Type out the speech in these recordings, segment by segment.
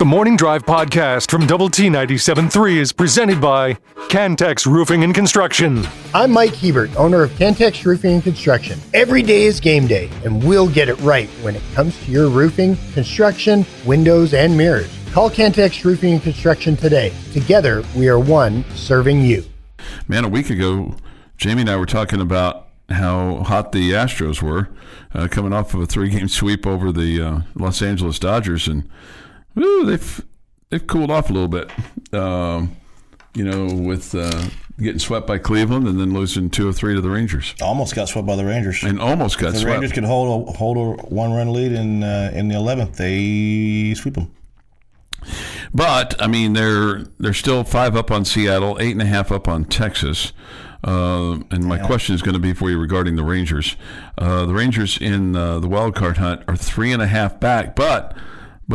The Morning Drive podcast from Double T 97.3 is presented by Cantex Roofing and Construction. I'm Mike Hebert, owner of Cantex Roofing and Construction. Every day is game day, and we'll get it right when it comes to your roofing, construction, windows, and mirrors. Call Cantex Roofing and Construction today. Together, we are one serving you. Man, a week ago, Jamie and I were talking about how hot the Astros were, coming off of a 3-game sweep over the Los Angeles Dodgers, and they've cooled off a little bit. With getting swept by Cleveland and then losing 2 of 3 to the Rangers. Almost got swept by the Rangers. And almost got swept. The Rangers could hold a 1-run lead in the 11th. They sweep them. But I mean, they're still 5 up on Seattle, 8.5 up on Texas. And my question is going to be for you regarding the Rangers. The Rangers in the wild card hunt are 3.5 back, but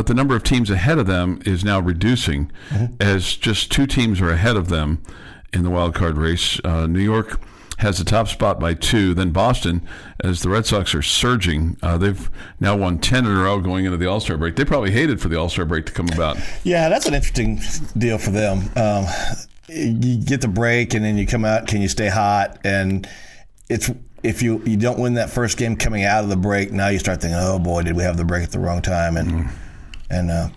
the number of teams ahead of them is now reducing, as just 2 teams are ahead of them in the wild card race. New York has the top spot by 2. Then Boston, as the Red Sox are surging, they've now won 10 in a row going into the All-Star break. They probably hated for the All-Star break to come about. Yeah, that's an interesting deal for them. You get the break, and then you come out. Can you stay hot? And it's if you don't win that first game coming out of the break, now you start thinking, oh boy, did we have the break at the wrong time? And the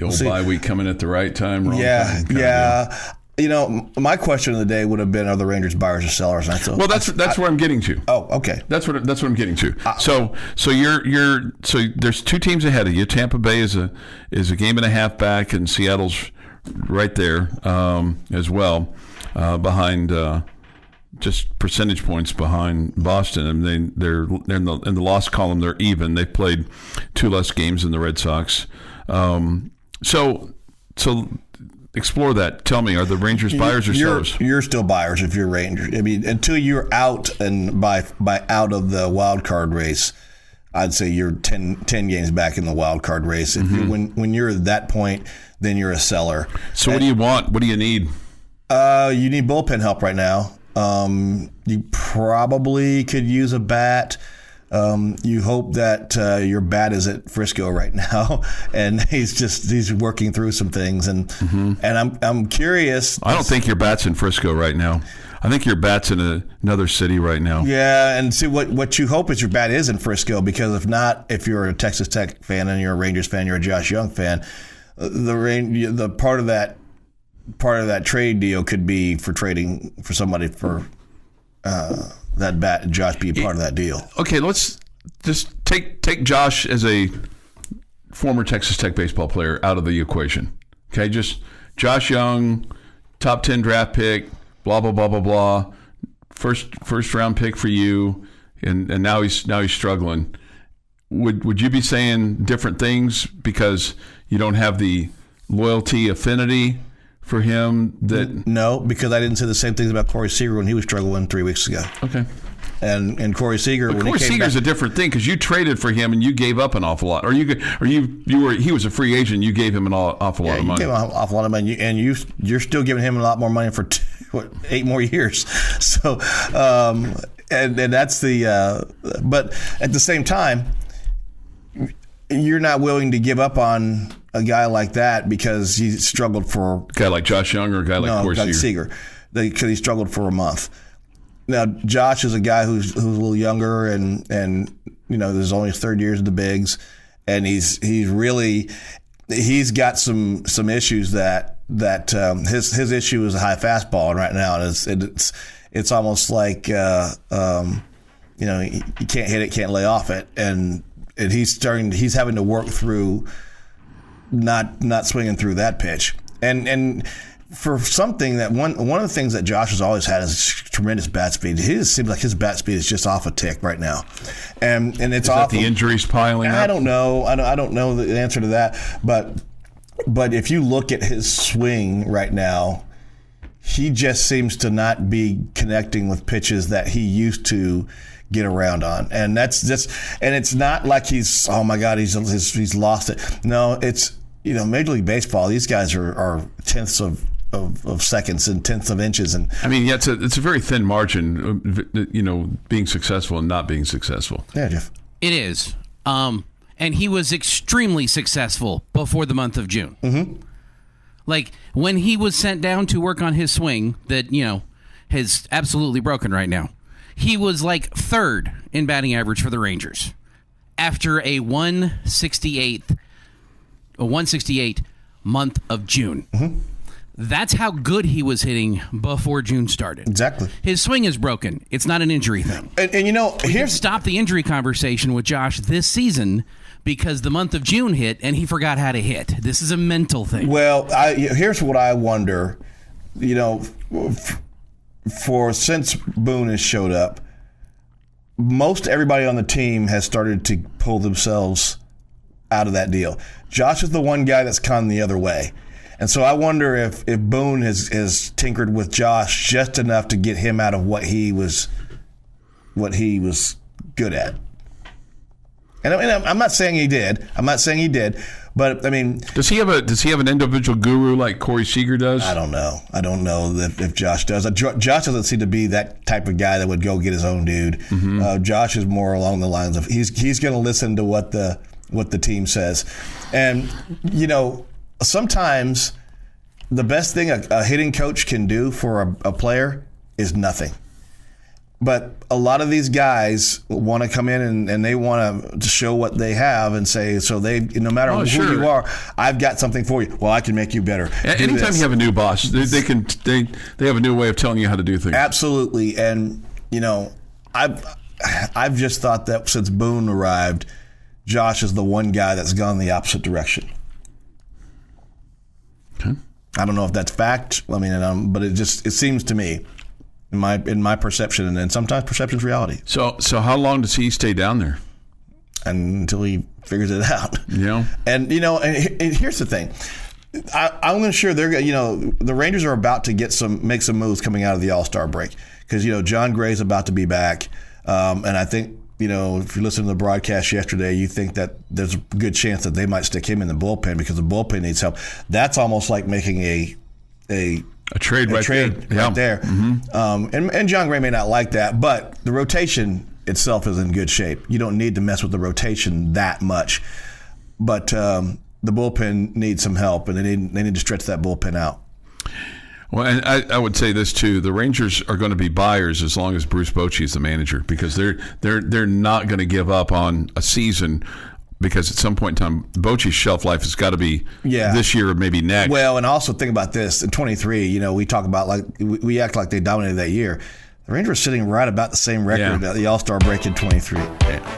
old bye week coming at the right time, wrong time. Yeah. My question of the day would have been: are the Rangers buyers or sellers? And well, that's where I'm getting to. Oh, okay. That's what I'm getting to. So there's 2 teams ahead of you. Tampa Bay is a 1.5 back, and Seattle's right there as well, behind just percentage points behind Boston, and they're in the loss column. They're even. They've played 2 less games than the Red Sox. So explore that. Tell me, are the Rangers buyers or sellers? You're still buyers if you're Rangers. I mean, until you're out and by out of the wild card race, I'd say you're 10 games back in the wild card race. If when you're at that point, then you're a seller. So what do you want? What do you need? You need bullpen help right now. You probably could use a bat. You hope that your bat is at Frisco right now, and he's working through some things, and I'm curious. I don't think your bat's in Frisco right now. I think your bat's in another city right now. Yeah, and see what you hope is your bat is in Frisco, because if not, if you're a Texas Tech fan and you're a Rangers fan, you're a Josh Jung fan, the part of that trade deal could be for trading for somebody for that bat, and Josh be a part of that deal. Okay, let's just take Josh as a former Texas Tech baseball player out of the equation. Okay, just Josh Jung, top 10 draft pick, blah blah blah blah blah, first round pick for you, and now he's struggling. Would you be saying different things because you don't have the loyalty affinity for him? No, because I didn't say the same things about Corey Seager when he was struggling 3 weeks ago. Okay. And Corey Seager, but Corey Seager's a different thing, because you traded for him and you gave up an awful lot, he was a free agent. You gave him an awful lot of money. You gave him an awful lot of money, and you're still giving him a lot more money for 8 more years. So, and that's the. But at the same time, you're not willing to give up on a guy like that because he struggled for a guy like Josh Young or a guy like Corey Seager, because he struggled for a month. Now Josh is a guy who's a little younger, and there's only his 3rd year in the bigs, and he's got some issues that his issue is a high fastball right now, and it's almost like he can't hit it, can't lay off it, and he's having to work through not swinging through that pitch. And for something that one of the things that Josh has always had is tremendous bat speed. It seems like his bat speed is just off a tick right now, and it's off. Is that the injuries piling up? I don't know. I don't know the answer to that, but if you look at his swing right now, he just seems to not be connecting with pitches that he used to get around on, and that's just, and it's not like he's, oh my God, he's lost it. No, it's, Major League Baseball, these guys are tenths of seconds and tenths of inches, and I mean, yeah, it's a very thin margin, being successful and not being successful. Yeah, Jeff. It is. and he was extremely successful before the month of June. Mm-hmm. Like, when he was sent down to work on his swing that, is absolutely broken right now, he was like third in batting average for the Rangers after a 168 month of June. Mm-hmm. That's how good he was hitting before June started. Exactly. His swing is broken. It's not an injury thing. And Here's stop the injury conversation with Josh this season because the month of June hit and he forgot how to hit. This is a mental thing. Well, here's what I wonder. Since Boone has showed up, most everybody on the team has started to pull themselves out of that deal. Josh is the one guy that's gone the other way. And so I wonder if Boone has tinkered with Josh just enough to get him out of what he was good at. And I'm not saying he did. But I mean, does he have an individual guru like Corey Seager does? I don't know if Josh does. Josh doesn't seem to be that type of guy that would go get his own dude. Mm-hmm. Josh is more along the lines of he's going to listen to what the team says, and sometimes the best thing a hitting coach can do for a player is nothing. But a lot of these guys want to come in and they want to show what they have and say, so they, no matter who you are, I've got something for you. Well, I can make you better. Anytime you have a new boss, they have a new way of telling you how to do things. Absolutely. And, I've just thought that since Boone arrived, Josh is the one guy that's gone the opposite direction. Okay. I don't know if that's fact. I mean, but it seems to me, in my perception, and sometimes perception's reality. So how long does he stay down there? Until he figures it out. Yeah. And and here's the thing. I'm going to sure they're the Rangers are about to make some moves coming out of the All-Star break because John Gray's about to be back, and I think. If you listen to the broadcast yesterday, you think that there's a good chance that they might stick him in the bullpen because the bullpen needs help. That's almost like making a trade right there. Mm-hmm. And John Gray may not like that, but the rotation itself is in good shape. You don't need to mess with the rotation that much. But the bullpen needs some help, and they need to stretch that bullpen out. Well, and I would say this too: the Rangers are going to be buyers as long as Bruce Bochy is the manager, because they're not going to give up on a season, because at some point in time, Bochy's shelf life has got to be this year or maybe next. Well, and also think about this: in 23, we talk about we act like they dominated that year. The Rangers are sitting right about the same record at the All-Star break in 23.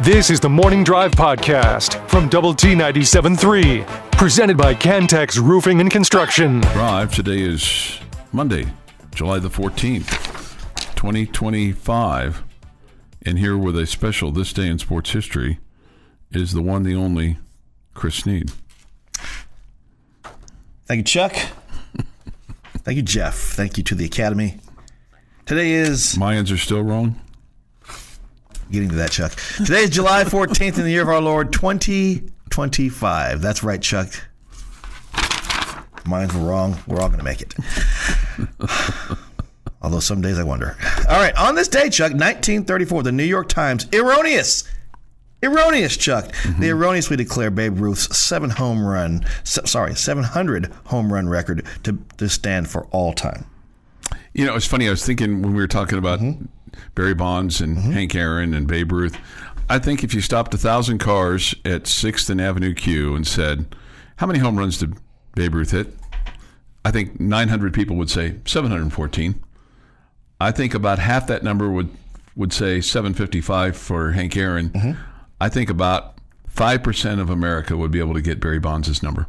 This is the Morning Drive podcast from Double T 97.3, presented by Cantex Roofing and Construction. Drive today is Monday, July the 14th, 2025. And here with a special This Day in Sports History is the one, the only, Chris Snead. Thank you, Chuck. Thank you, Jeff. Thank you to the Academy. Today is... Mayans are still wrong? Getting to that, Chuck. Today is July 14th in the year of our Lord, 2025. That's right, Chuck. Mayans were wrong. We're all going to make it. Although some days I wonder. All right, on this day, Chuck, 1934, the New York Times, erroneous, Chuck. Mm-hmm. They erroneously declare Babe Ruth's 700 home run record to stand for all time. It's funny. I was thinking when we were talking about Barry Bonds and Hank Aaron and Babe Ruth, I think if you stopped 1,000 cars at 6th and Avenue Q and said, how many home runs did Babe Ruth hit? I think 900 people would say 714. I think about half that number would say 755 for Hank Aaron. Mm-hmm. I think about 5% of America would be able to get Barry Bonds' number.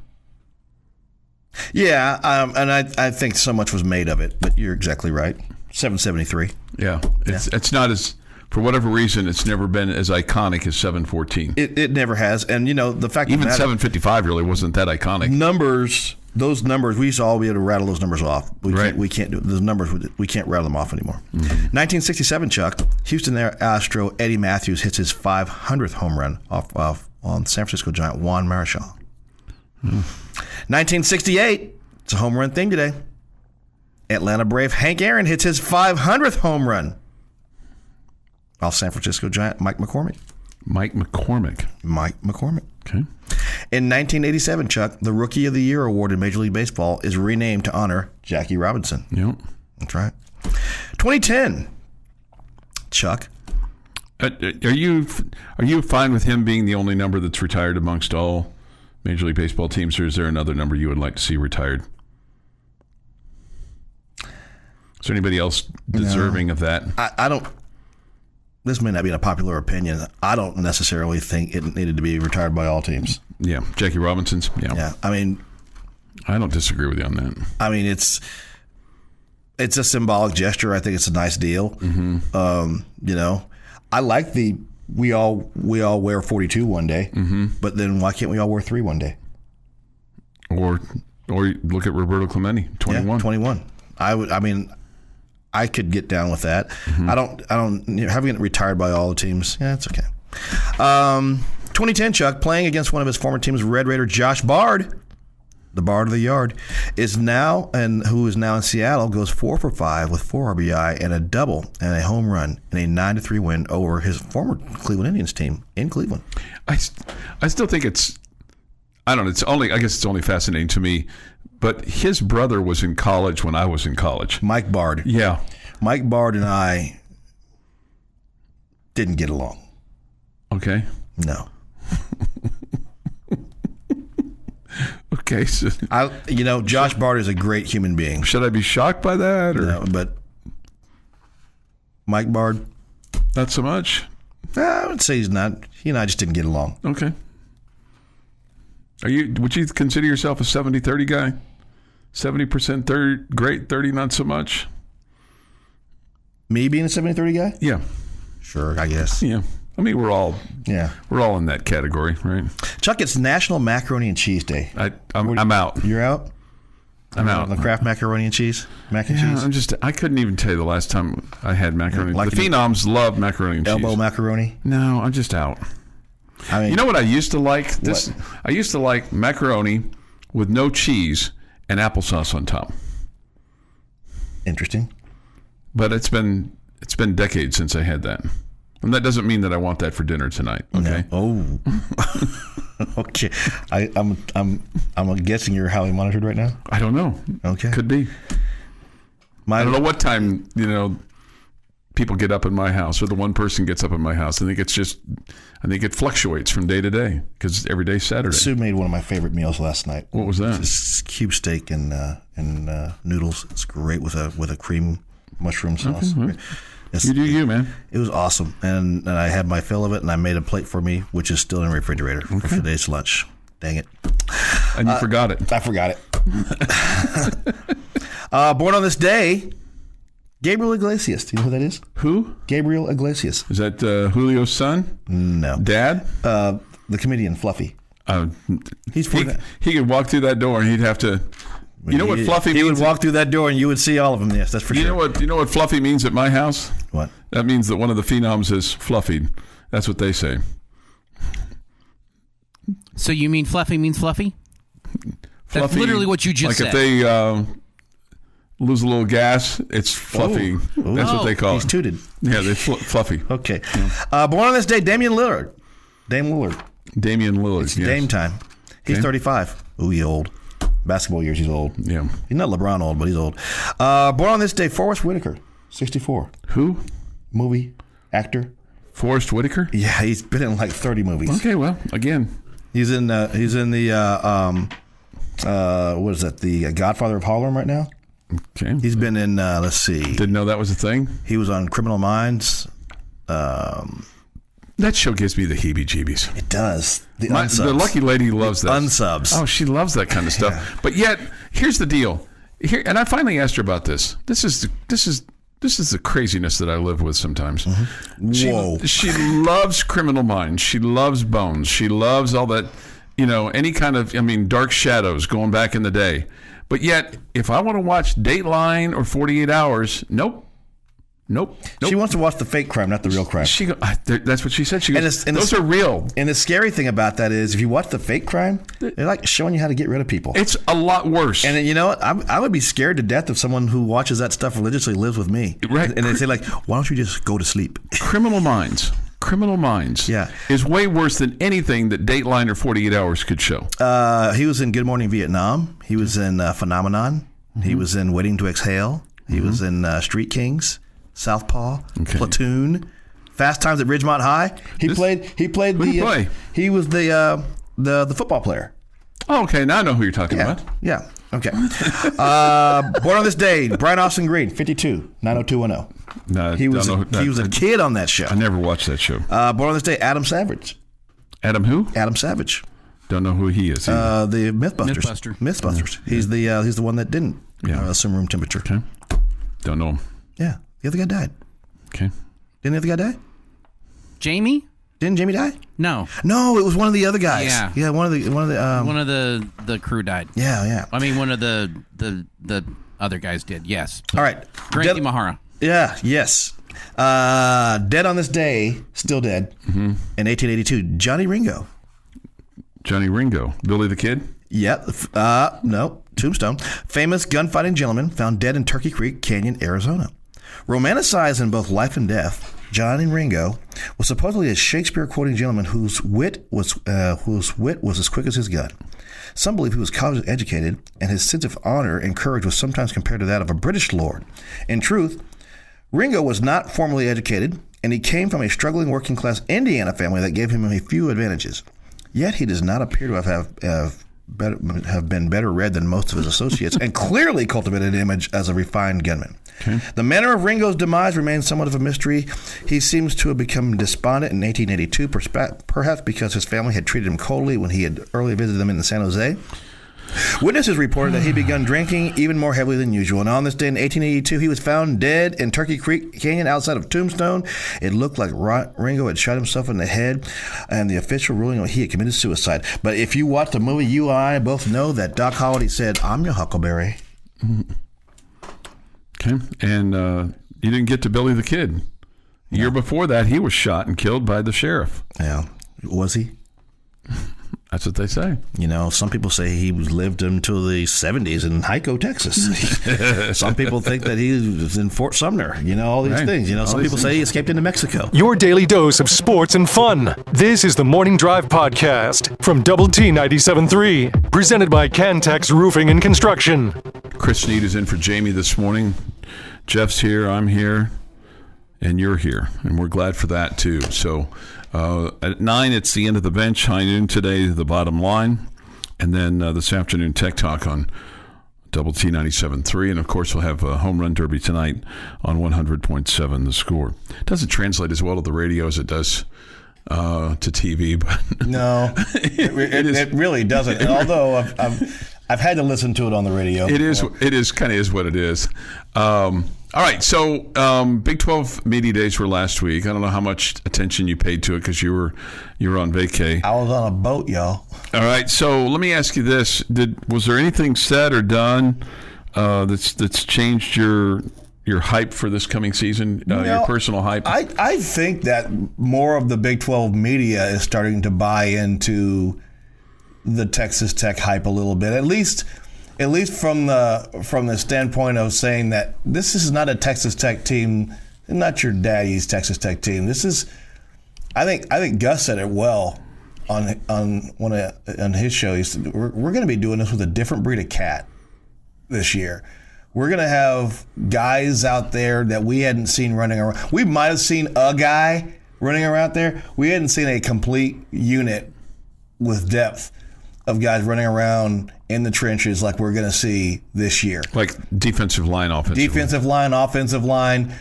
Yeah, and I think so much was made of it, but you're exactly right. 773. Yeah, it's not as, for whatever reason, it's never been as iconic as 714. It never has, and the fact even 755 really wasn't that iconic. Those numbers, we used to all be able to rattle those numbers off. We can't do those numbers. We can't rattle them off anymore. Mm-hmm. 1967, Chuck, Houston Astro Eddie Matthews hits his 500th home run off on San Francisco Giant Juan Marichal. 1968, it's a home run thing today. Atlanta Brave Hank Aaron hits his 500th home run off San Francisco Giant Mike McCormick. 1978, Okay. In 1987, Chuck, the Rookie of the Year award in Major League Baseball is renamed to honor Jackie Robinson. Yep. That's right. 2010, Chuck. Are you fine with him being the only number that's retired amongst all Major League Baseball teams, or is there another number you would like to see retired? Is there anybody else deserving of that? I don't. This may not be a popular opinion. I don't necessarily think it needed to be retired by all teams. Yeah, Jackie Robinson's. Yeah. I mean, I don't disagree with you on that. I mean, it's a symbolic gesture. I think it's a nice deal. Mm-hmm. I like the we all wear 42 one day, but then why can't we all wear 3 one day? Or look at Roberto Clemente, 21. Yeah, 21. I could get down with that. Mm-hmm. I don't having it retired by all the teams. Yeah, it's okay. 2010, Chuck, playing against one of his former teams, Red Raider Josh Bard, the Bard of the Yard, who is now in Seattle, goes 4 for 5 with 4 RBI and a double and a home run in a 9-3 win over his former Cleveland Indians team in Cleveland. I still think it's, I don't know, I guess it's only fascinating to me, but his brother was in college when I was in college. Mike Bard. Yeah. Mike Bard and I didn't get along. Okay. No. Okay. So Josh Bard is a great human being. Should I be shocked by that? Or? No, but Mike Bard? Not so much? I would say he's not. He and I just didn't get along. Okay. Would you consider yourself a 70-30 guy? 70% great, 30 not so much? Me being a 70-30 guy? Yeah. Sure, I guess. Yeah. I mean, we're all in that category, right? Chuck, it's National Macaroni and Cheese Day. I'm out. You're out? I'm out. The Kraft macaroni and cheese? Mac and cheese? I couldn't even tell you the last time I had macaroni. The Phenoms love macaroni and cheese. Elbow macaroni? No, I'm just out. I mean, you know what I used to like? I used to like macaroni with no cheese and applesauce on top. Interesting. But it's been decades since I had that. And that doesn't mean that I want that for dinner tonight. Okay. No. Oh. Okay. I'm guessing you're highly monitored right now. I don't know. Okay. Could be. I don't know what time people get up in my house, or the one person gets up in my house. I think it fluctuates from day to day because every day's Saturday. Sue made one of my favorite meals last night. What was that? Just cube steak and noodles. It's great with a cream mushroom sauce. Okay, you do you, man. It was awesome, and I had my fill of it, and I made a plate for me, which is still in the refrigerator for today's lunch. Dang it! And you forgot it. I forgot it. Born on this day, Gabriel Iglesias. Do you know who that is? Who? Gabriel Iglesias. Is that Julio's son? No. Dad? The comedian Fluffy. He could walk through that door and he'd have to. You know what Fluffy means? He would walk through that door and you would see all of them. Yes, that's for sure. You know what Fluffy means at my house? What? That means that one of the Phenoms is fluffied. That's what they say. So you mean Fluffy means fluffy? That's literally what you just said. Like if they lose a little gas, it's fluffy. Ooh. That's what they call it. He's tooted. Yeah, they're fluffy. Okay. Yeah. Born on this day, Damian Lillard. Damian Lillard. It's Dame time. He's 35. Ooh, he's old. Basketball years, he's old. Yeah. He's not LeBron old, but he's old. Born on this day, Forrest Whitaker, 64. Who? Movie, actor. Forrest Whitaker? Yeah, he's been in like 30 movies. Okay, well, again. He's in the what is that? The Godfather of Harlem right now. Okay. He's been in, let's see. Didn't know that was a thing. He was on Criminal Minds. That show gives me the heebie-jeebies. It does. The lucky lady loves that. Unsubs. Oh, she loves that kind of stuff. Yeah. But yet, here's the deal. And I finally asked her about this. This is the craziness that I live with sometimes. Mm-hmm. Whoa. She loves Criminal Minds. She loves Bones. She loves all that, any kind of, Dark Shadows going back in the day. But yet, if I want to watch Dateline or 48 Hours, nope. She wants to watch the fake crime, not the real crime. That's what she said. She goes, those are real. And the scary thing about that is, if you watch the fake crime, they're like showing you how to get rid of people. It's a lot worse. And you know what? I would be scared to death if someone who watches that stuff religiously lives with me. Right. And they say, like, why don't you just go to sleep? Criminal Minds. Criminal Minds. Yeah. Is way worse than anything that Dateline or 48 Hours could show. He was in Good Morning Vietnam. He was in Phenomenon. He was in Waiting to Exhale. He was in Street Kings, Southpaw, Platoon, Fast Times at Ridgemont High. He played the. He was the football player. Oh, okay. Now I know who you're talking about. Yeah. Okay. Born on this day, Brian Austin Green, 52, 90210. No, he was a kid on that show. I never watched that show. Born on this day, Adam Savage. Adam who? Adam Savage. Don't know who he is. The Mythbusters. Mythbusters. He's the one that didn't assume room temperature. Okay. Don't know him. Yeah. The other guy died. Okay. Didn't the other guy die? Jamie? Didn't Jamie die? No, it was one of the other guys. Yeah, one of the crew died. Yeah. I mean, one of the other guys did. Yes. All right. Grant Imahara. Yeah. Yes. Dead on this day, still dead. In 1882, Johnny Ringo. Johnny Ringo, Billy the Kid. Yeah. No. Tombstone. Famous gunfighting gentleman found dead in Turkey Creek Canyon, Arizona. Romanticized in both life and death, Johnny Ringo was supposedly a Shakespeare-quoting gentleman whose wit was as quick as his gun. Some believe he was college educated, and his sense of honor and courage was sometimes compared to that of a British lord. In truth, Ringo was not formally educated, and he came from a struggling working-class Indiana family that gave him a few advantages. Yet he does not appear to have been better read than most of his associates, and clearly cultivated an image as a refined gunman. Okay. The manner of Ringo's demise remains somewhat of a mystery. He seems to have become despondent in 1882, perhaps because his family had treated him coldly when he had earlier visited them in San Jose. Witnesses reported that he begun drinking even more heavily than usual, and on this day in 1882, he was found dead in Turkey Creek Canyon outside of Tombstone. It looked like Ringo had shot himself in the head, and the official ruling was he had committed suicide. But if you watch the movie, you and I both know that Doc Holliday said, "I'm your Huckleberry." Okay, and you didn't get to Billy the Kid. The year before that, he was shot and killed by the sheriff. Yeah, was he? That's what they say. You know, some people say he lived until the 70s in Hyco, Texas. Some people think that he was in Fort Sumner. You know, all these things. You know, some people say he escaped into Mexico. Your daily dose of sports and fun. This is the Morning Drive Podcast from Double T 97.3, presented by Cantex Roofing and Construction. Chris Snead is in for Jamie this morning. Jeff's here, I'm here, and you're here. And we're glad for that, too. So at 9, it's the end of the bench. High noon today, the bottom line. And then this afternoon, Tech Talk on Double T 97.3. And, of course, we'll have a Home Run Derby tonight on 100.7 The Score. It doesn't translate as well to the radio as it does to TV. But no, it really doesn't. Although I've had to listen to it on the radio. It is kind of is what it is. All right, so Big 12 Media Days were last week. I don't know how much attention you paid to it because you were on vacay. I was on a boat, y'all. All right, so let me ask you this: was there anything said or done that's changed your hype for this coming season? Your personal hype? I think that more of the Big 12 media is starting to buy into the Texas Tech hype a little bit, at least from the standpoint of saying that this is not a Texas Tech team, not your daddy's Texas Tech team. This is, I think Gus said it well on his show. He said, we're going to be doing this with a different breed of cat this year. We're going to have guys out there that we hadn't seen running around. We might have seen a guy running around there. We hadn't seen a complete unit with depth of guys running around in the trenches like we're going to see this year. Like defensive line, offensive line,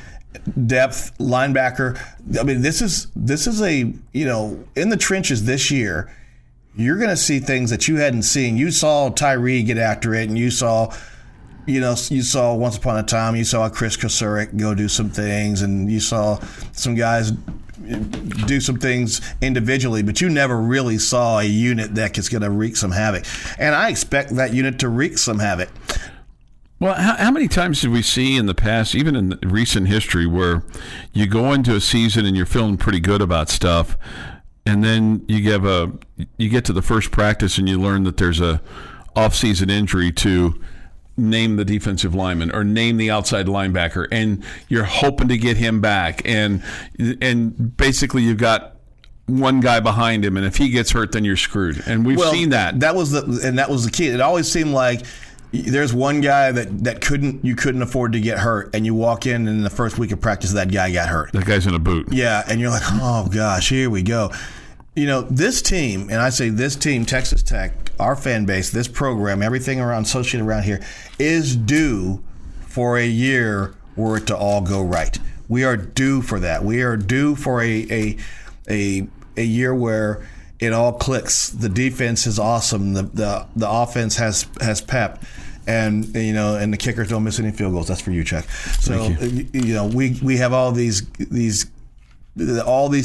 depth, linebacker. I mean, this is a, in the trenches this year, you're going to see things that you hadn't seen. You saw Tyree get after it, and you saw once upon a time, you saw Chris Kosurik go do some things, and you saw some guys do some things individually, but you never really saw a unit that is going to wreak some havoc. And I expect that unit to wreak some havoc. Well, how many times did we see in the past, even in recent history, where you go into a season and you're feeling pretty good about stuff, and then you get to the first practice and you learn that there's a off-season injury to name the defensive lineman or name the outside linebacker, and you're hoping to get him back, and basically you've got one guy behind him, and if he gets hurt, then you're screwed. And we've seen that. That was the key. It always seemed like there's one guy that you couldn't afford to get hurt, and you walk in, and in the first week of practice, that guy got hurt. That guy's in a boot. Yeah, and you're like, oh gosh, here we go. This team, and I say this team, Texas Tech, our fan base, this program, everything associated around here, is due for a year where it to all go right. We are due for that. We are due for a year where it all clicks. The defense is awesome. The offense has pep, and the kickers don't miss any field goals. That's for you, Chuck. So we have all these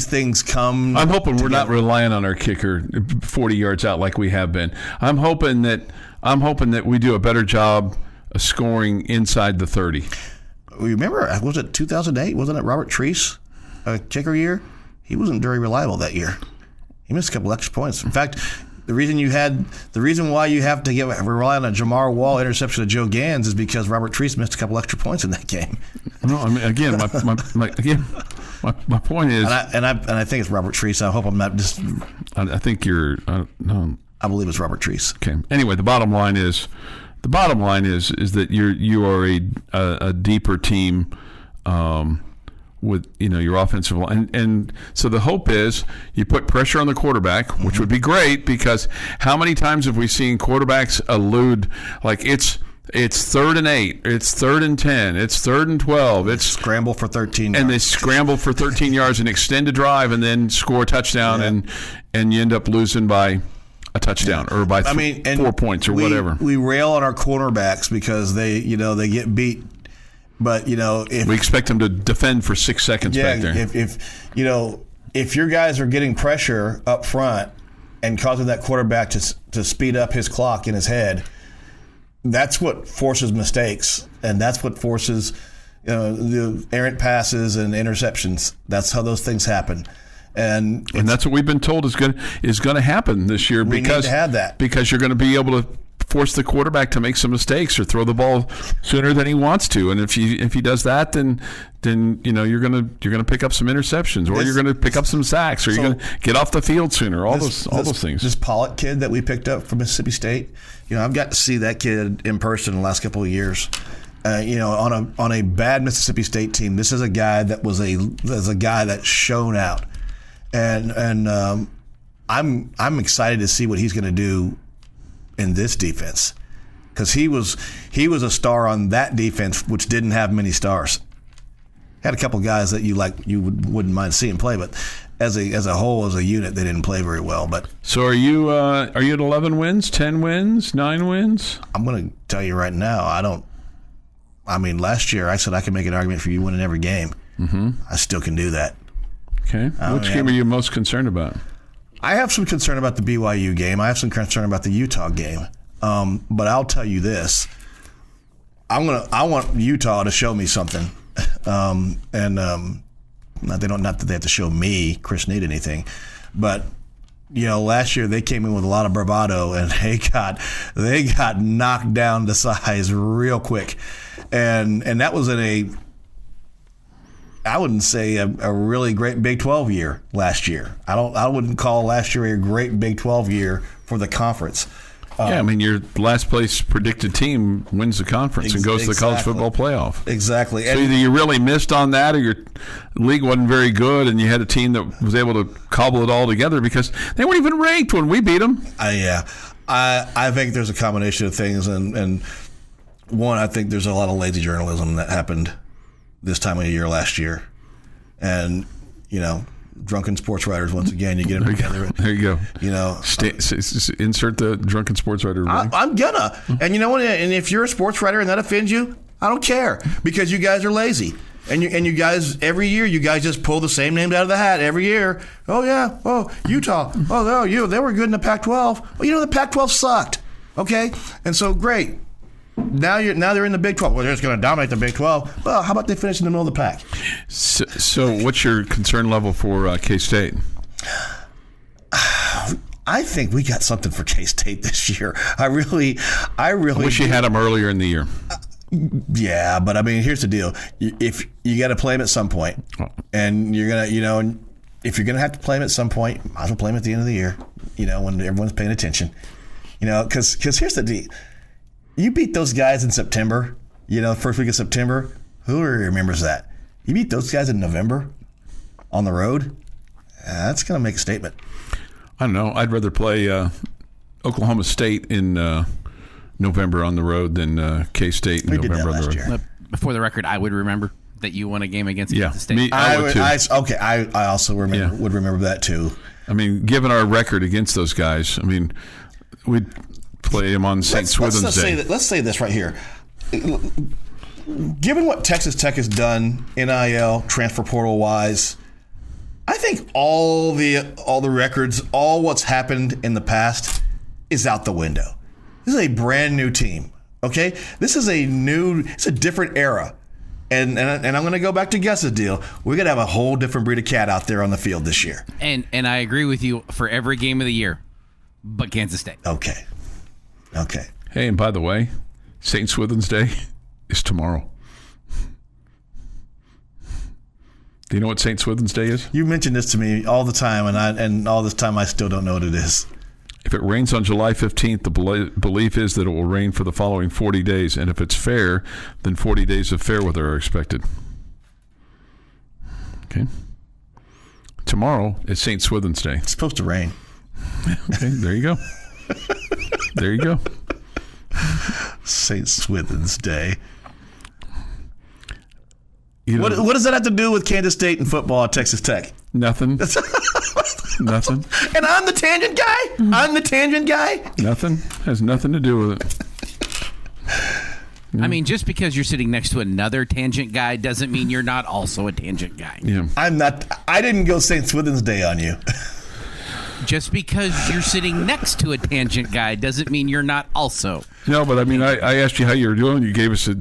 things come. I'm hoping together. We're not relying on our kicker 40 yards out like we have been. I'm hoping that we do a better job of scoring inside the 30. Remember, was it 2008? Wasn't it Robert Treese, kicker year? He wasn't very reliable that year. He missed a couple extra points. In fact, the reason why you have to rely on a Jamar Wall interception of Joe Gans is because Robert Treese missed a couple extra points in that game. No, I mean, again, my point is, and I think it's Robert Treese. I hope I'm not just. I think you're. No, I believe it's Robert Treese. Okay. Anyway, the bottom line is that you are a deeper team. With your offensive line, and so the hope is you put pressure on the quarterback, which would be great, because how many times have we seen quarterbacks elude, like it's 3rd and 8, it's 3rd and 10, it's 3rd and 12, it's scramble for 13 yards. And they scramble for 13 yards and extend a drive and then score a touchdown, and you end up losing by a touchdown or by 4 points or whatever. We rail on our cornerbacks because they get beat. But if we expect them to defend for 6 seconds back there, if your guys are getting pressure up front and causing that quarterback to speed up his clock in his head, that's what forces mistakes, and that's what forces the errant passes and interceptions. That's how those things happen, and that's what we've been told is going to happen this year. We need to have that, because you're going to be able to force the quarterback to make some mistakes or throw the ball sooner than he wants to, and if he does that, then you're gonna pick up some interceptions, or you're gonna pick up some sacks, or you're gonna get off the field sooner. All those things. This Pollock kid that we picked up from Mississippi State, I've got to see that kid in person in the last couple of years. On a bad Mississippi State team, this is a guy that shone out, and I'm excited to see what he's going to do in this defense, because he was a star on that defense, which didn't have many stars. Had a couple guys that you wouldn't mind seeing play, but as a whole, as a unit, they didn't play very well. But so are you at 11 wins, 10 wins, 9 wins? I'm going to tell you right now, last year I said I could make an argument for you winning every game. Mm-hmm. I still can do that. Okay. Which game are you most concerned about? I have some concern about the BYU game. I have some concern about the Utah game. But I'll tell you this: I want Utah to show me something, not that they have to show me, Chris Snead, anything, but last year they came in with a lot of bravado, and they got knocked down to size real quick, and that was in I wouldn't say a really great Big 12 year last year. I wouldn't call last year a great Big 12 year for the conference. Your last place predicted team wins the conference and goes to the college football playoff. Exactly. So either you really missed on that, or your league wasn't very good, and you had a team that was able to cobble it all together, because they weren't even ranked when we beat them. I think there's a combination of things, and one, I think there's a lot of lazy journalism that happened this time of year last year, and drunken sports writers, once again, you get them together. There you go. Insert the drunken sports writer. I'm gonna, and you know what? And if you're a sports writer and that offends you, I don't care, because you guys are lazy, and you guys every year you guys just pull the same names out of the hat every year. Oh yeah, Utah. Oh no, they were good in the Pac-12. Well, the Pac-12 sucked. Okay, and so great. Now they're in the Big 12. Well, they're just going to dominate the Big 12. Well, how about they finish in the middle of the pack? So what's your concern level for K-State? I think we got something for K-State this year. I really wish you had them earlier in the year. Yeah, but I mean, here's the deal: if you got to play them at some point, and you're gonna, if you're gonna have to play them at some point, might as well play them at the end of the year. When everyone's paying attention. Because here's the deal: you beat those guys in September. First week of September. Who remembers that? You beat those guys in November on the road. That's gonna make a statement. I don't know. I'd rather play Oklahoma State in November on the road than K-State in November on the road. Year. For the record, I would remember that you won a game against Kansas State. Me, I would too. I also would remember that too. I mean, given our record against those guys, I mean, we'd play them on St. Swithin's Day. Let's say this right here. Given what Texas Tech has done, NIL, transfer portal wise, I think all the records, all what's happened in the past is out the window. This is a brand new team. Okay, this is it's a different era, and I'm going to go back to Gus's deal. We're going to have a whole different breed of cat out there on the field this year. And I agree with you for every game of the year, but Kansas State. Okay. Hey, and by the way, St. Swithin's Day is tomorrow. Do you know what St. Swithin's Day is? You mention this to me all the time, and all this time I still don't know what it is. If it rains on July 15th, the belief is that it will rain for the following 40 days. And if it's fair, then 40 days of fair weather are expected. Okay. Tomorrow is St. Swithin's Day. It's supposed to rain. Okay, there you go. There you go. St. Swithin's Day. What does that have to do with Kansas State and football at Texas Tech? Nothing. Nothing. And I'm the tangent guy? Nothing. Has nothing to do with it. I mean, just because you're sitting next to another tangent guy doesn't mean you're not also a tangent guy. Yeah. I'm not. I didn't go St. Swithin's Day on you. Just because you're sitting next to a tangent guy doesn't mean you're not also. No, but I mean, I asked you how you were doing. You gave us a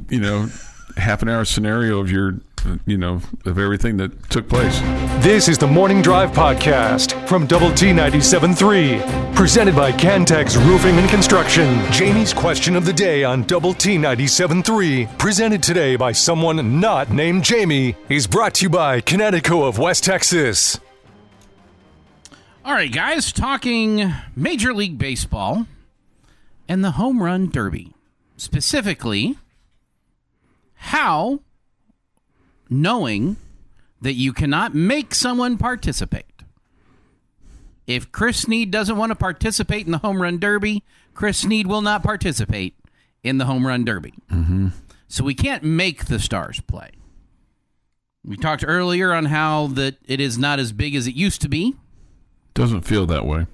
half an hour scenario of your of everything that took place. This is the Morning Drive Podcast from Double T 97.3, presented by Cantex Roofing and Construction. Jamie's question of the day on Double T 97.3, presented today by someone not named Jamie, is brought to you by Connecticut of West Texas. All right, guys, talking Major League Baseball and the Home Run Derby. Specifically, how knowing that you cannot make someone participate. If Chris Snead doesn't want to participate in the Home Run Derby, Chris Snead will not participate in the Home Run Derby. Mm-hmm. So we can't make the stars play. We talked earlier on how that it is not as big as it used to be. Doesn't feel that way.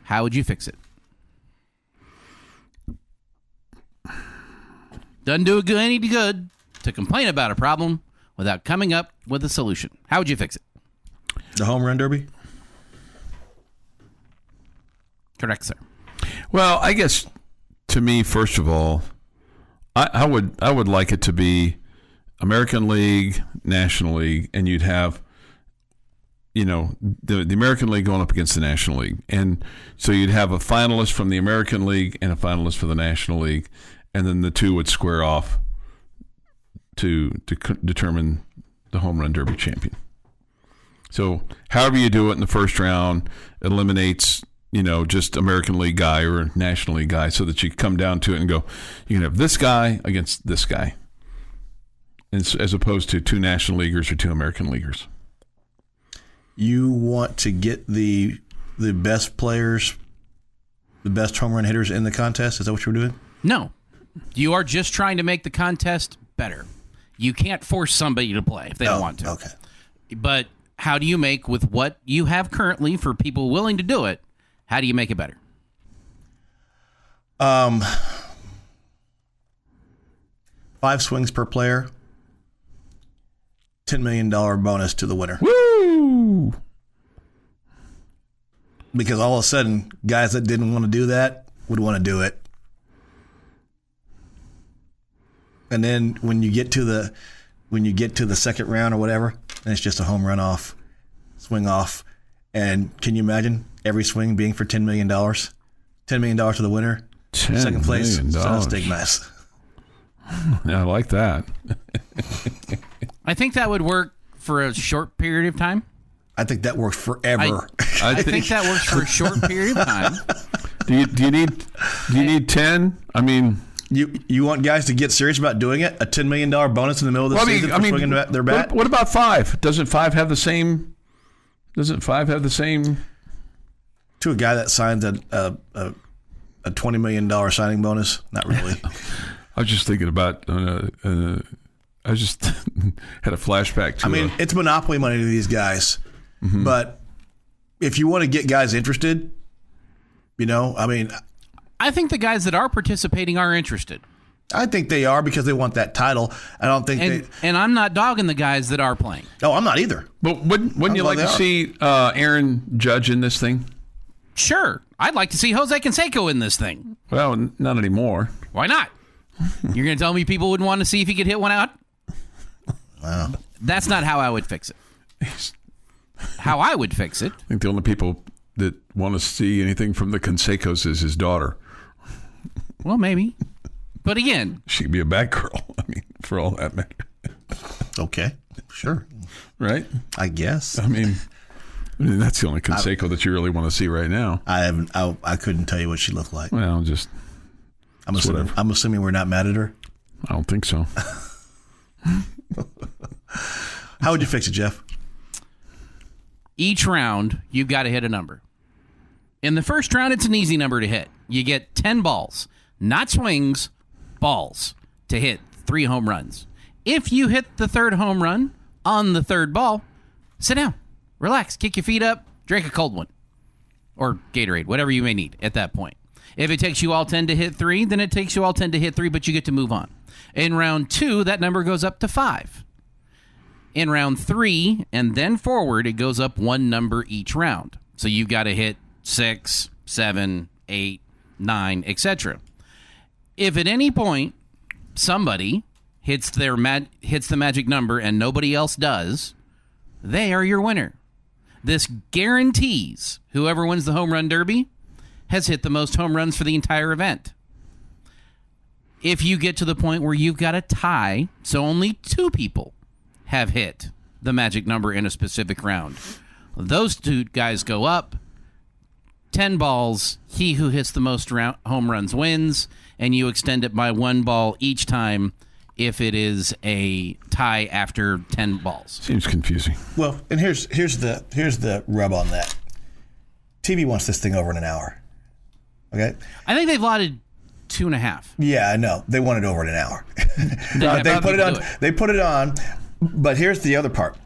How would you fix it? Doesn't do any good to complain about a problem without coming up with a solution. How would you fix it? The Home Run Derby? Correct, sir. Well, I guess to me, first of all, I would like it to be American League, National League, and you'd have the American League going up against the National League. And so you'd have a finalist from the American League and a finalist for the National League, and then the two would square off to determine the Home Run Derby champion. So however you do it in the first round, it eliminates, just American League guy or National League guy, so that you come down to it and go, you can have this guy against this guy, as opposed to two National Leaguers or two American Leaguers. You want to get the best players, the best home run hitters in the contest? Is that what you're doing? No. You are just trying to make the contest better. You can't force somebody to play if they don't want to. Okay. But how do you make, with what you have currently for people willing to do it, how do you make it better? 5 swings per player, $10 million bonus to the winner. Woo! Because all of a sudden, guys that didn't want to do that would want to do it. And then when you get to the second round or whatever, then it's just a home run off, swing off, And can you imagine every swing being for $10 million? $10 million to the winner. Second place. Sounds nice. Yeah, I like that. I think that would work for a short period of time. I think that works forever. I think that works for a short period of time. Do you need 10? I mean, you want guys to get serious about doing it? A $10 million bonus in the middle of the season for swinging their bat? What about 5? Doesn't 5 have the same? Doesn't 5 have the same? To a guy that signs a $20 million signing bonus? Not really. I was just thinking about. I just had a flashback to. It's monopoly money to these guys, but if you want to get guys interested, I think the guys that are participating are interested. I think they are because they want that title. I don't think and I'm not dogging the guys that are playing. No, I'm not either. But wouldn't you like to see Aaron Judge in this thing? Sure. I'd like to see Jose Canseco in this thing. Well, not anymore. Why not? You're going to tell me people would want to see if he could hit one out? Wow. That's not how I would fix it. How I would fix it. I think the only people that want to see anything from the Cansecos is his daughter. Well, maybe. But again, she could be a bad girl. For all that matter. Okay. Sure. Right? I guess. I mean, that's the only Canseco that you really want to see right now. I couldn't tell you what she looked like. Well, I'm assuming we're not mad at her. I don't think so. How would you fix it, Jeff? Each round, you've got to hit a number. In the first round, it's an easy number to hit. You get 10 balls, not swings, balls, to hit 3 home runs. If you hit the third home run on the third ball, sit down, relax, kick your feet up, drink a cold one, or Gatorade, whatever you may need at that point. If it takes you all 10 to hit 3, then it takes you all 10 to hit 3, but you get to move on. In round 2, that number goes up to 5. In round 3, and then forward, it goes up 1 number each round. So you've got to hit 6, 7, 8, 9, etc. If at any point somebody hits the magic number and nobody else does, they are your winner. This guarantees whoever wins the home run derby has hit the most home runs for the entire event. If you get to the point where you've got a tie, so only 2 people have hit the magic number in a specific round, those 2 guys go up, 10 balls, he who hits the most home runs wins, and you extend it by 1 ball each time if it is a tie after 10 balls. Seems confusing. Well, and here's the rub on that. TV wants this thing over in an hour. Okay? I think they've allotted 2.5. Yeah, I know. They want it over in an hour. They put it on, but here's the other part.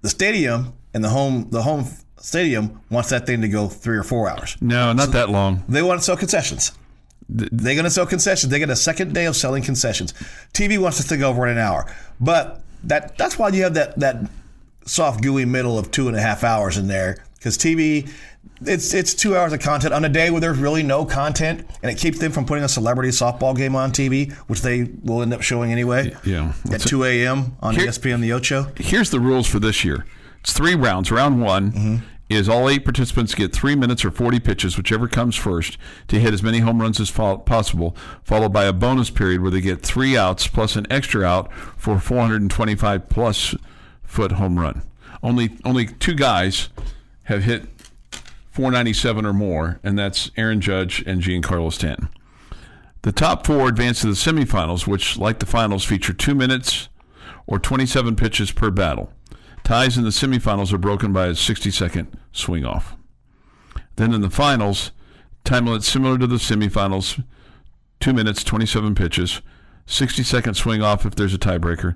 The stadium and the home stadium wants that thing to go 3 or 4 hours. No, not that long. They want to sell concessions. They're going to sell concessions. They get a second day of selling concessions. TV wants this thing over in an hour. But that's why you have that soft, gooey middle of 2.5 hours in there, because TV, it's 2 hours of content on a day where there's really no content, and it keeps them from putting a celebrity softball game on TV, which they will end up showing anyway. Yeah, at 2 a.m. on ESPN The Ocho. Here's the rules for this year. It's 3 rounds. Round 1 is all 8 participants get 3 minutes or 40 pitches, whichever comes first, to hit as many home runs as possible, followed by a bonus period where they get 3 outs plus an extra out for a 425-plus foot home run. Only 2 guys have hit 497 or more, and that's Aaron Judge and Giancarlo Stanton. The top 4 advance to the semifinals, which, like the finals, feature 2 minutes or 27 pitches per battle. Ties in the semifinals are broken by a 60-second swing-off. Then in the finals, time limit similar to the semifinals, 2 minutes, 27 pitches, 60-second swing-off if there's a tiebreaker.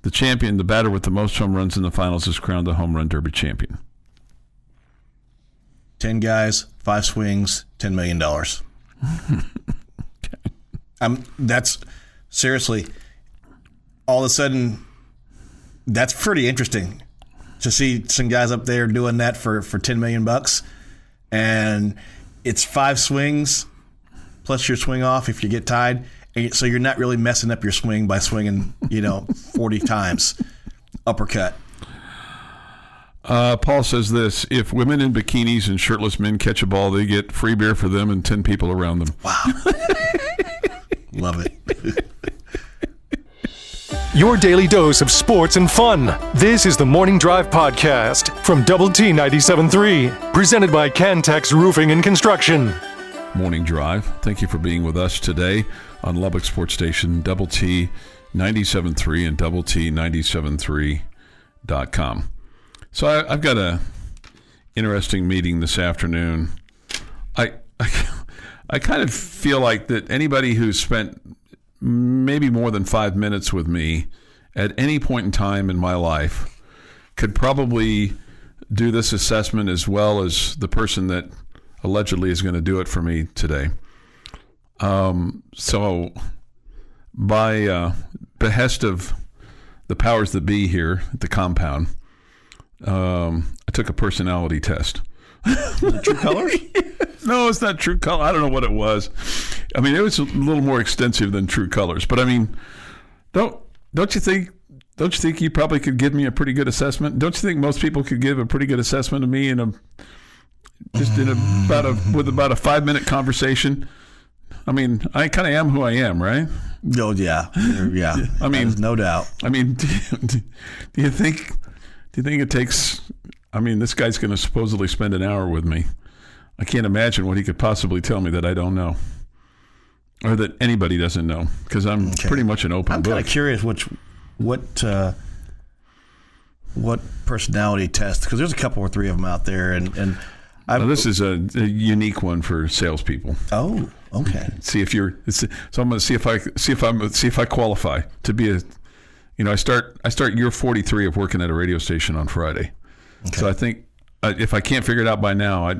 The champion, the batter with the most home runs in the finals, is crowned the home run derby champion. 10 guys, 5 swings, $10 million. That's seriously, all of a sudden, that's pretty interesting to see some guys up there doing that for $10 million, and it's 5 swings plus your swing off if you get tied, and so you're not really messing up your swing by swinging 40 times uppercut. Paul says this: if women in bikinis and shirtless men catch a ball, they get free beer for them and 10 people around them. Wow. Love it. Your daily dose of sports and fun. This is the Morning Drive Podcast from Double T 97.3, presented by Cantex Roofing and Construction. Morning Drive. Thank you for being with us today on Lubbock Sports Station, Double T 97.3 and Double T 97.3.com. So I've got a interesting meeting this afternoon. I kind of feel like that anybody who's spent maybe more than 5 minutes with me at any point in time in my life could probably do this assessment as well as the person that allegedly is going to do it for me today. So by behest of the powers that be here at the compound, I took a personality test. True colors? No, it's not True Color. I don't know what it was. I mean, it was a little more extensive than True Colors. But I mean, don't you think you probably could give me a pretty good assessment? Don't you think most people could give a pretty good assessment of me with about a 5-minute conversation? I mean, I kind of am who I am, right? Oh yeah, yeah. I mean, no doubt. I mean, do you think it takes? I mean, this guy's going to supposedly spend an hour with me. I can't imagine what he could possibly tell me that I don't know, or that anybody doesn't know, because I'm pretty much an open book. I'm kind of curious what personality test, because there's a couple or three of them out there, and this is a unique one for salespeople. Oh, okay. See if you're. So I'm going to see if I qualify to be a. You know, I start year 43 of working at a radio station on Friday. Okay. So I think if I can't figure it out by now, I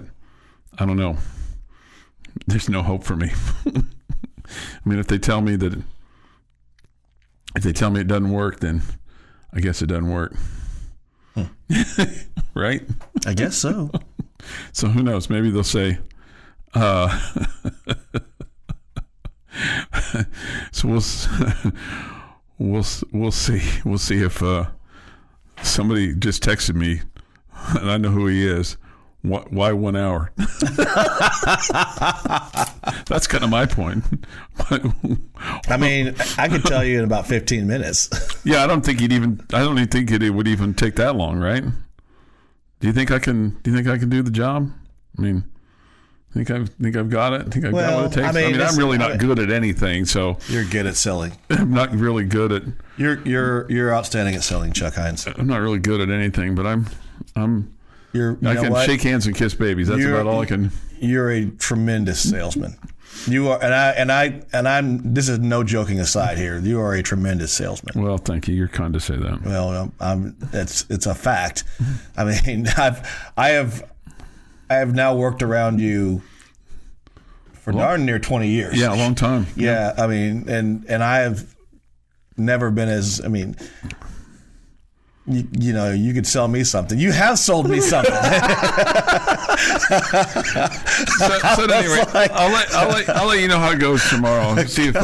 don't know. There's no hope for me. I mean, if they tell me it doesn't work, then I guess it doesn't work. Right? I guess so. So who knows? Maybe they'll say, so we'll see. We'll see if somebody just texted me, and I know who he is. Why 1 hour? That's kind of my point. I mean, I could tell you in about 15 minutes. Yeah, I don't even think it would even take that long, right? Do you think I can do the job? I mean, think I've got it. Think I've got what it takes. I mean, I'm really not good at anything. So you're good at selling. I'm not really good at. You're outstanding at selling, Chuck Heinz. I'm not really good at anything, but I can shake hands and kiss babies. That's about all I can. You're a tremendous salesman. You are, and I'm. This is no joking aside here. You are a tremendous salesman. Well, thank you. You're kind to say that. Well, it's a fact. I mean, I have now worked around you for darn near 20 years. Yeah, a long time. Yeah, I mean, and I have never been as. I mean. You know, you could sell me something. You have sold me something. So at any rate, I'll let you know how it goes tomorrow. See if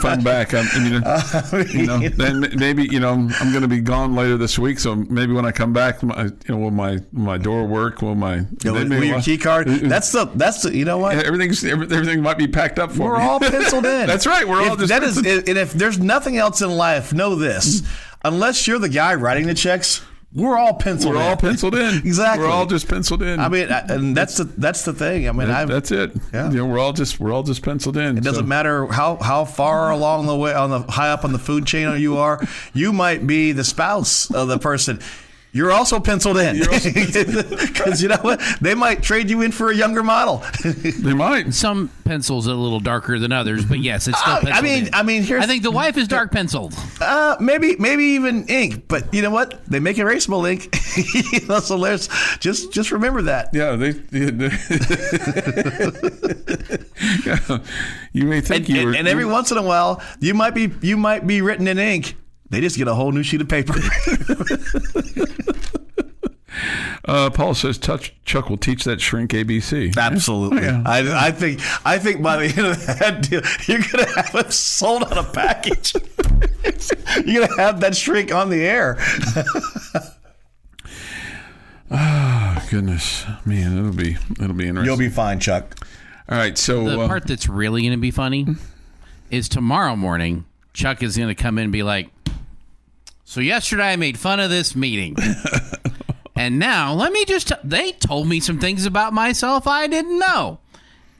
I'm back. Then maybe I'm going to be gone later this week. So maybe when I come back, will my door work? Will your key card? That's the. You know what? Everything might be packed up for me. We're all penciled in. That's right. We're all just. And if there's nothing else in life, know this. Unless you're the guy writing the checks, we're all penciled in. We're all penciled in. Exactly. We're all just penciled in. I mean, and that's the thing. I mean, that's it. Yeah. We're all just penciled in. It doesn't matter how far along the way high up on the food chain you are. You might be the spouse of the person. You're also penciled in. Because you know what? They might trade you in for a younger model. They might. Some pencils are a little darker than others, but yes, it's still penciled in. I mean, I think the wife is dark penciled. Maybe even ink, but you know what? They make erasable ink. So let's just remember that. Yeah, yeah, you may think and every once in a while, you might be written in ink. They just get a whole new sheet of paper. Paul says Chuck will teach that shrink ABC. Absolutely. Yeah. I think by the end of that deal, you're going to have it sold on a package. You're going to have that shrink on the air. Oh, goodness. Man, it'll be interesting. You'll be fine, Chuck. All right, so The part that's really going to be funny is tomorrow morning, Chuck is going to come in and be like, so yesterday I made fun of this meeting. And now, let me just, they told me some things about myself I didn't know.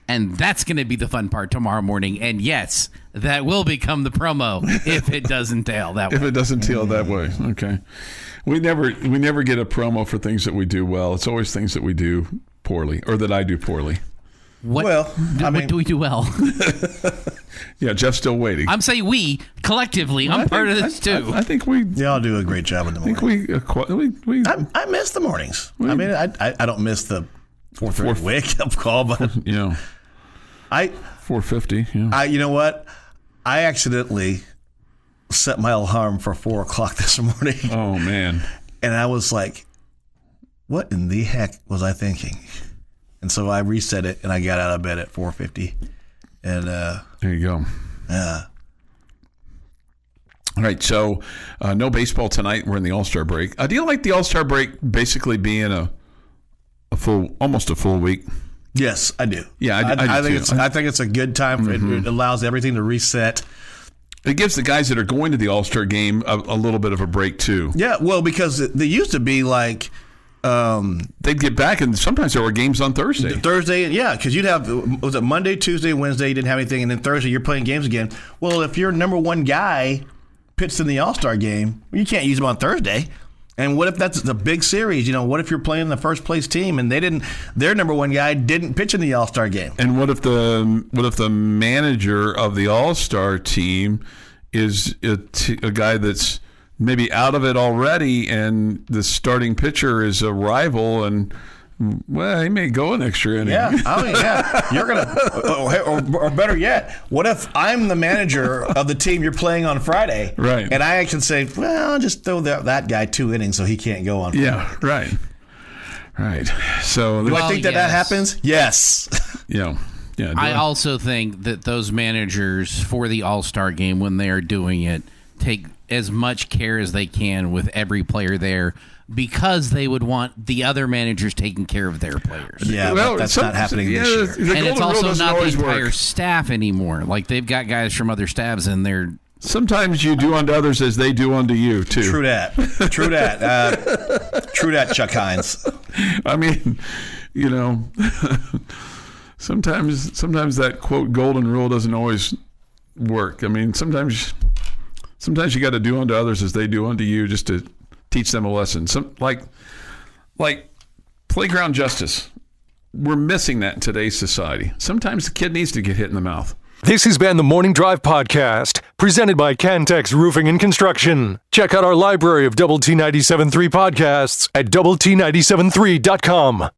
And that's going to be the fun part tomorrow morning. And yes, that will become the promo if it doesn't tail that way. If it doesn't tail that way, okay. We never get a promo for things that we do well. It's always things that we do poorly, or that I do poorly. What do we do well? Yeah, Jeff's still waiting. I'm saying we, collectively, I'm part of this too. I think we... Y'all do a great job in the morning. I miss the mornings. I don't miss the 4:30 wake-up call, but... 4:50, yeah. You know what? I accidentally set my alarm for 4 o'clock this morning. Oh, man. And I was like, what in the heck was I thinking? And so I reset it, and I got out of bed at 4:50. And there you go. Yeah. All right, so no baseball tonight. We're in the All-Star break. Do you like the All-Star break basically being almost a full week? Yes, I do. Yeah, I think it's a good time. Mm-hmm. It allows everything to reset. It gives the guys that are going to the All-Star game a little bit of a break too. Yeah, well, because they used to be like they'd get back, and sometimes there were games on Thursday. Yeah, because you'd have, was it Monday, Tuesday, Wednesday, you didn't have anything, and then Thursday you're playing games again. Well, if your number one guy pitched in the All-Star game, you can't use him on Thursday. And what if that's a big series? What if you're playing the first place team and their number one guy didn't pitch in the All-Star game? And what if the manager of the All-Star team is a guy that's maybe out of it already, and the starting pitcher is a rival, and he may go an extra inning. Yeah, you're gonna, or better yet, what if I'm the manager of the team you're playing on Friday, right? And I can say, well, just throw that guy 2 innings so he can't go on Friday. Yeah, right. So do I think that happens? Yes. Yeah. I also think that those managers for the All-Star game, when they are doing it, take as much care as they can with every player there, because they would want the other managers taking care of their players. Yeah, but that's not happening this year. And it's also not the entire staff anymore. Like, they've got guys from other staffs, and they're... Sometimes you do unto others as they do unto you, too. True that. True that, Chuck Heinz. I mean, sometimes that, quote, golden rule doesn't always work. I mean, sometimes you got to do unto others as they do unto you, just to teach them a lesson. Like playground justice. We're missing that in today's society. Sometimes the kid needs to get hit in the mouth. This has been the Morning Drive Podcast, presented by Cantex Roofing and Construction. Check out our library of Double T 97.3 podcasts at doublet97.3.com.